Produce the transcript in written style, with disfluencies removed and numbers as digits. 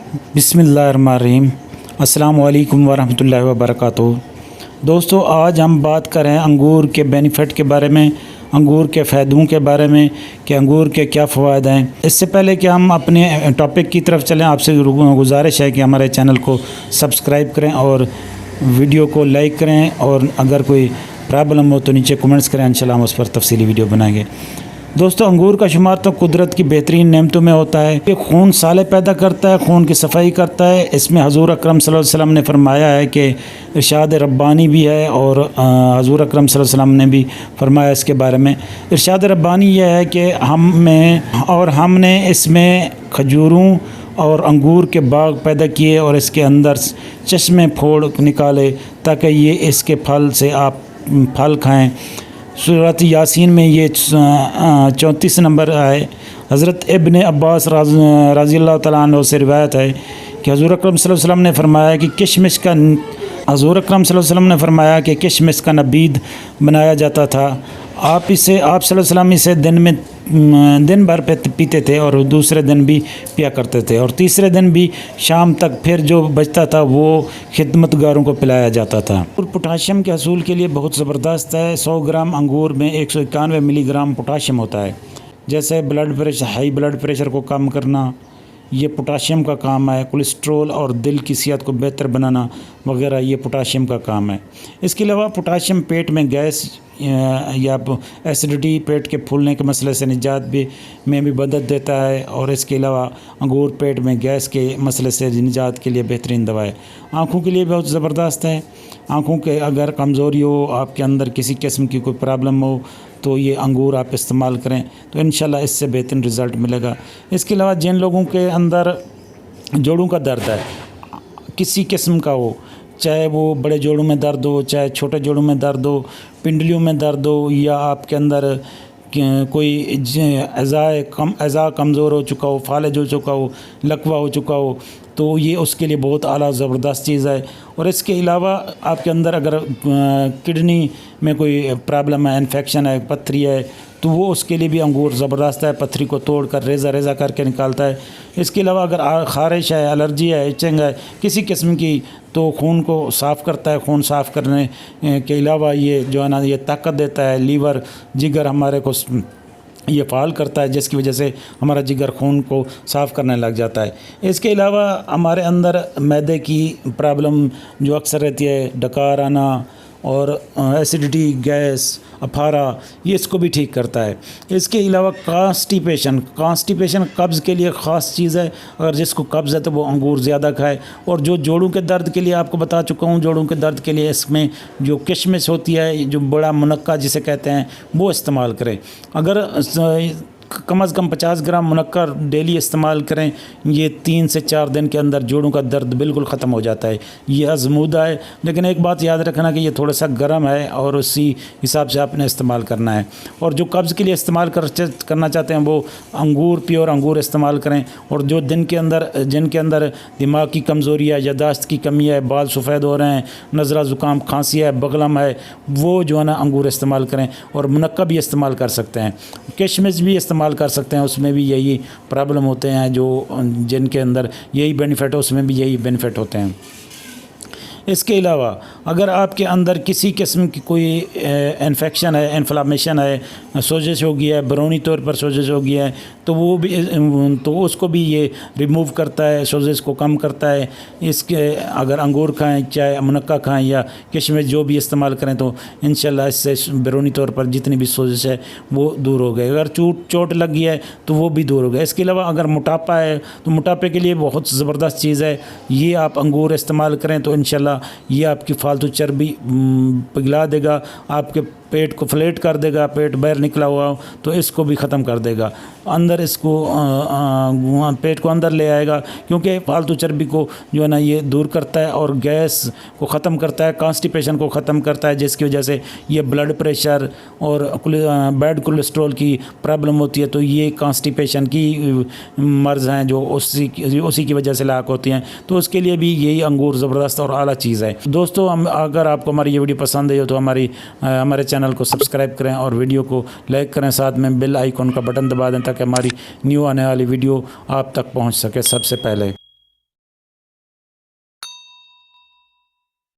बिस्मिल्लाहिर्रहमानिर्रहीम। अस्सलामु अलैकुम वरहमतुल्लाहि वबरकातुहू। दोस्तों, आज हम बात करें अंगूर के बेनिफिट के बारे में, अंगूर के फ़ायदों के बारे में कि अंगूर के क्या फ़वाद हैं। इससे पहले कि हम अपने टॉपिक की तरफ चलें, आपसे गुजारिश है कि हमारे चैनल को सब्सक्राइब करें और वीडियो को लाइक करें, और अगर कोई प्रॉब्लम हो तो नीचे कमेंट्स करें, इंशाल्लाह हम उस पर तफसीली वीडियो बनाएंगे। दोस्तों, अंगूर का शुमार तो कुदरत की बेहतरीन नेमतों में होता है। ये खून साले पैदा करता है, खून की सफाई करता है। इसमें हजूर अकरम सल्लल्लाहु अलैहि वसल्लम ने फरमाया है कि इरशाद रब्बानी भी है, और हजूर अकरम सल्लल्लाहु अलैहि वसल्लम ने भी फरमाया इसके बारे में। इरशाद रब्बानी यह है कि हमने इसमें खजूरों और अंगूर के बाग पैदा किए और इसके अंदर चश्मे फोड़ निकाले ताकि ये इसके फल से आप फल खाएँ। सूरत यासीन में ये 34 नंबर है। हज़रत इब्ने अब्बास रज़ियल्लाहु तआला अन्हु से रिवायत है कि हज़ूर अकरम सल्लल्लाहु अलैहि वसल्लम ने फरमाया कि किशमिश का नबीद बनाया जाता था। आप सल्लल्लाहु अलैहि वसल्लम इसे दिन भर पीते थे और दूसरे दिन भी पिया करते थे, और तीसरे दिन भी शाम तक। फिर जो बचता था वो खिदमतगारों को पिलाया जाता था। और पोटाशियम के हसूल के लिए बहुत ज़बरदस्त है। 100 ग्राम अंगूर में 191 मिलीग्राम पोटाशियम होता है। जैसे हाई ब्लड प्रेशर को कम करना, ये पोटाशियम का काम है। कोलेस्ट्रोल और दिल की सेहत को बेहतर बनाना वगैरह, ये पोटाशियम का काम है। इसके अलावा पोटाशियम पेट में गैस या एसिडिटी, पेट के फूलने के मसले से निजात में भी मदद देता है। और इसके अलावा अंगूर पेट में गैस के मसले से निजात के लिए बेहतरीन दवा है। आँखों के लिए बहुत ज़बरदस्त है। आँखों के अगर कमज़ोरी हो, आपके अंदर किसी किस्म की कोई प्रॉब्लम हो, तो ये अंगूर आप इस्तेमाल करें तो इंशाल्लाह इससे बेहतरीन रिज़ल्ट मिलेगा। इसके अलावा जिन लोगों के अंदर जोड़ों का दर्द है, किसी किस्म का हो, चाहे वो बड़े जोड़ों में दर्द हो, चाहे छोटे जोड़ों में दर्द हो, पिंडलियों में दर्द हो, या आपके अंदर कोई अज़ा कमज़ोर हो चुका हो, फालिज हो चुका हो, लकवा हो चुका हो, तो ये उसके लिए बहुत आला ज़बरदस्त चीज़ है। और इसके अलावा आपके अंदर अगर किडनी में कोई प्रॉब्लम है, इन्फेक्शन है, पथरी है, तो वो उसके लिए भी अंगूर ज़बरदस्त है। पथरी को तोड़कर रेज़ा करके निकालता है। इसके अलावा अगर ख़ारिश है, एलर्जी है, इचिंग है किसी किस्म की, तो खून को साफ़ करता है। खून साफ़ करने के अलावा ये जो है ना, ये ताकत देता है। लीवर, जिगर हमारे को ये फ़ाल करता है, जिसकी वजह से हमारा जिगर खून को साफ़ करने लग जाता है। इसके अलावा हमारे अंदर मैदे की प्रॉब्लम जो अक्सर रहती है, डकार आना और एसिडिटी, गैस, अफारा, ये इसको भी ठीक करता है। इसके अलावा कॉन्स्टिपेशन कब्ज़ के लिए ख़ास चीज़ है। अगर जिसको कब्ज़ है तो वो अंगूर ज़्यादा खाए। और जो जोड़ों के दर्द के लिए आपको बता चुका हूँ, जोड़ों के दर्द के लिए इसमें जो किशमिश होती है, जो बड़ा मुनक्का जिसे कहते हैं, वो इस्तेमाल करें। अगर कम से कम 50 ग्राम मुनक्का डेली इस्तेमाल करें, ये 3 से 4 दिन के अंदर जोड़ों का दर्द बिल्कुल ख़त्म हो जाता है। ये आज़मूदा है, लेकिन एक बात याद रखना कि ये थोड़ा सा गर्म है और उसी हिसाब से आपने इस्तेमाल करना है। और जो कब्ज़ के लिए इस्तेमाल करना चाहते हैं वो प्योर अंगूर इस्तेमाल करें। और जो जिनके अंदर दिमाग की कमज़ोरी है, यादाश्त की कमी है, बाल सफ़ेद हो रहे हैं, नज़ला ज़ुकाम, खांसी है, बगलम है, वो जो है ना अंगूर इस्तेमाल करें। और मुनक्का भी इस्तेमाल कर सकते हैं, किशमिश भी इस्तेमाल कर सकते हैं। उसमें भी यही प्रॉब्लम होते हैं, जिनके अंदर यही बेनिफिट है, उसमें भी यही बेनिफिट होते हैं। इसके अलावा अगर आपके अंदर किसी किस्म की कोई इन्फेक्शन है, इन्फ्लामेशन है, सोजिश हो गया है, बरूनी तौर पर सोजिश हो गया है, तो उसको भी ये रिमूव करता है, सोजिश को कम करता है। इसके अगर अंगूर खाएं, चाहे मुनक्का खाएं या किशमिश जो भी इस्तेमाल करें, तो इंशाल्लाह इससे बरूनी तौर पर जितनी भी सोजिश है वो दूर हो गई। अगर चोट लग गई है तो वो भी दूर हो गया। इसके अलावा अगर मोटापा है तो मोटापे के लिए बहुत ज़बरदस्त चीज़ है। ये आप अंगूर इस्तेमाल करें तो इंशाल्लाह ये आपकी फालतू चर्बी पिघला देगा, आपके पेट को फ्लैट कर देगा। पेट बाहर निकला हुआ हो तो इसको भी ख़त्म कर देगा, अंदर इसको पेट को अंदर ले आएगा, क्योंकि फालतू चर्बी को जो है ना ये दूर करता है और गैस को ख़त्म करता है, कॉन्स्टिपेशन को ख़त्म करता है, जिसकी वजह से ये ब्लड प्रेशर और बैड कोलेस्ट्रॉल की प्रॉब्लम होती है। तो ये कॉन्स्टिपेशन की मर्ज़ हैं जो उसी की वजह से लाक होती हैं। तो उसके लिए भी यही अंगूर ज़बरदस्त और आला चीज़ है। दोस्तों, अगर आपको हमारी ये वीडियो पसंद आई हो तो हमारे चैनल को सब्सक्राइब करें और वीडियो को लाइक करें, साथ में बेल आइकॉन का बटन दबा दें ताकि हमारी न्यू आने वाली वीडियो आप तक पहुंच सके सबसे पहले।